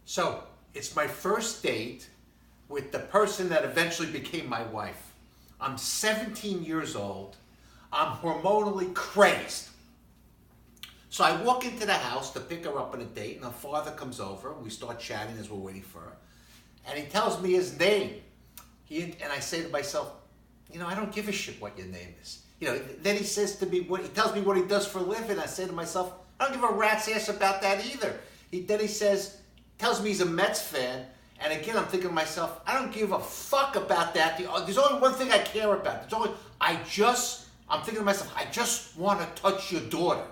So it's my first date with the person that eventually became my wife. I'm 17 years old. I'm hormonally crazed. So I walk into the house to pick her up on a date, and her father comes over, and we start chatting as we're waiting for her. And he tells me his name. And I say to myself, I don't give a shit what your name is. Then he says to me, he tells me what he does for a living. I say to myself, I don't give a rat's ass about that either. Then he tells me he's a Mets fan. And again, I'm thinking to myself, I don't give a fuck about that. There's only one thing I care about. I'm thinking to myself, I just want to touch your daughter.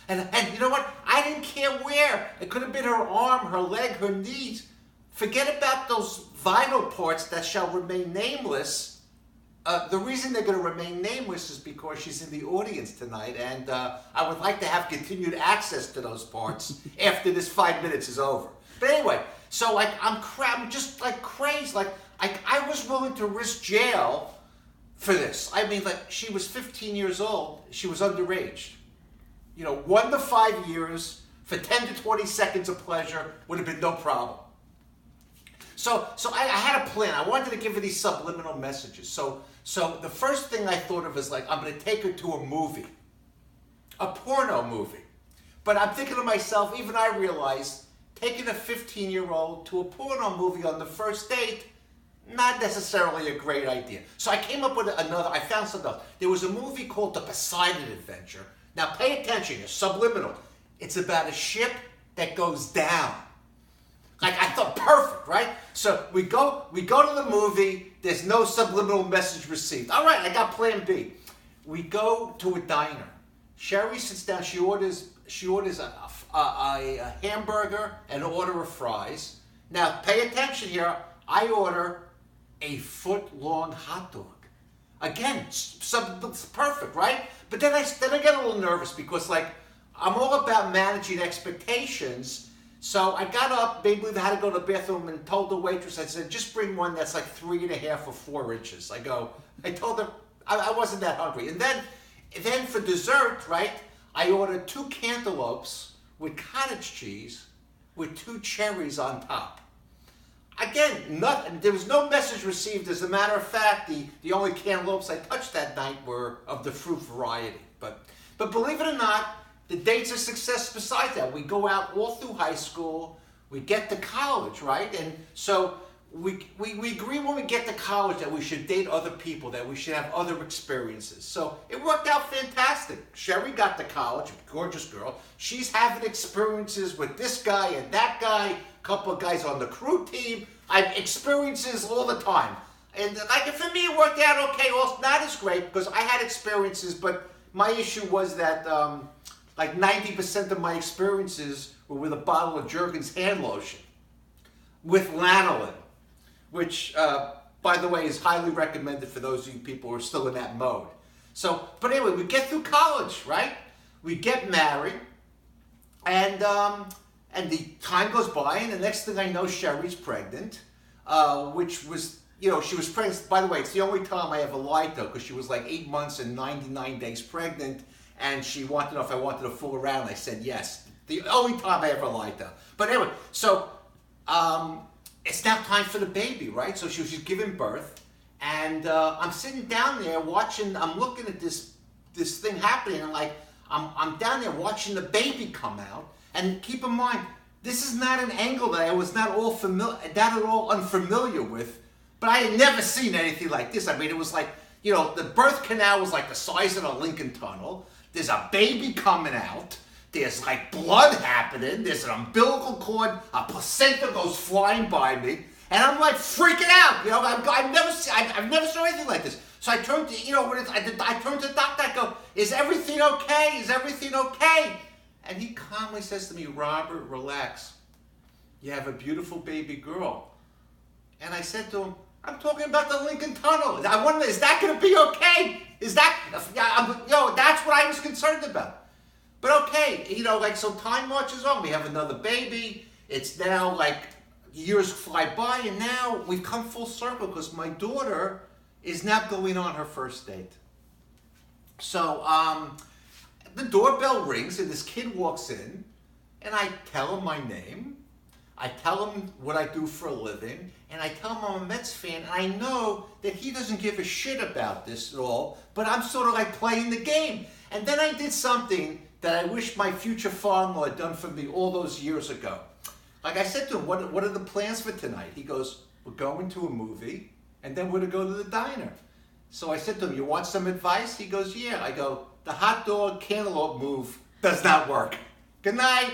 And you know what? I didn't care where. It could have been her arm, her leg, her knees. Forget about those vital parts that shall remain nameless. The reason they're going to remain nameless is because she's in the audience tonight, and I would like to have continued access to those parts after this 5 minutes is over. But anyway, so I'm just like crazy. I was willing to risk jail for this. I mean, she was 15 years old. She was underage. 1 to 5 years for 10 to 20 seconds of pleasure would have been no problem. So I had a plan. I wanted to give her these subliminal messages. So the first thing I thought of is I'm going to take her to a movie, a porno movie. But I'm thinking to myself, even I realized, taking a 15-year-old to a porno movie on the first date, not necessarily a great idea. So I came up with I found something else. There was a movie called The Poseidon Adventure. Now pay attention, it's subliminal. It's about a ship that goes down. I thought, perfect, right? So we go to the movie, there's no subliminal message received. All right, I got plan B. We go to a diner. Sherry sits down, she orders a hamburger and an order of fries. Now, pay attention here. I order a foot-long hot dog. Again, it's perfect, right? But then I get a little nervous because, I'm all about managing expectations. So I got up, maybe I had to go to the bathroom, and told the waitress, I said, just bring one that's 3.5 or 4 inches. I told her I wasn't that hungry. And then for dessert, right, I ordered 2 cantaloupes with cottage cheese with 2 cherries on top. Again, there was no message received. As a matter of fact, the only cantaloupes I touched that night were of the fruit variety. But believe it or not, the date's a success besides that. We go out all through high school. We get to college, right? And so we agree when we get to college that we should date other people, that we should have other experiences. So it worked out fantastic. Sherry got to college, gorgeous girl. She's having experiences with this guy and that guy, a couple of guys on the crew team. I have experiences all the time. And for me, it worked out okay. Well, not as great because I had experiences, but my issue was that 90% of my experiences were with a bottle of Jergens hand lotion with lanolin, which, by the way, is highly recommended for those of you people who are still in that mode. But anyway, we get through college, right? We get married, and the time goes by, and the next thing I know, Sherry's pregnant, which was, she was pregnant. By the way, it's the only time I ever lied to her, because she was 8 months and 99 days pregnant, and she wanted to know if I wanted to fool around, and I said yes. The only time I ever lied to her. But anyway, so it's now time for the baby, right? So she's giving birth, and I'm sitting down there I'm looking at this thing happening, and I'm down there watching the baby come out. And keep in mind, this is not an angle that I was not at all unfamiliar with, but I had never seen anything like this. I mean, it was the birth canal was the size of a Lincoln Tunnel. There's a baby coming out. There's blood happening. There's an umbilical cord. A placenta goes flying by me, and I'm freaking out. I've never seen anything like this. So I turned to I turned to the doctor. I go, "Is everything okay? Is everything okay?" And he calmly says to me, "Robert, relax. You have a beautiful baby girl." And I said to him, "I'm talking about the Lincoln Tunnel. I wonder, is that going to be okay? That's what I was concerned about." But okay, so time marches on. We have another baby. It's now years fly by, and now we've come full circle because my daughter is now going on her first date. So the doorbell rings, and this kid walks in, and I tell him my name. I tell him what I do for a living, and I tell him I'm a Mets fan. And I know that he doesn't give a shit about this at all, but I'm sort of like playing the game. And then I did something that I wish my future father-in-law had done for me all those years ago. Like I said to him, what are the plans for tonight? He goes, we're going to a movie, and then we're going to go to the diner. So I said to him, you want some advice? He goes, yeah. I go, the hot dog cantaloupe move does not work. Good night.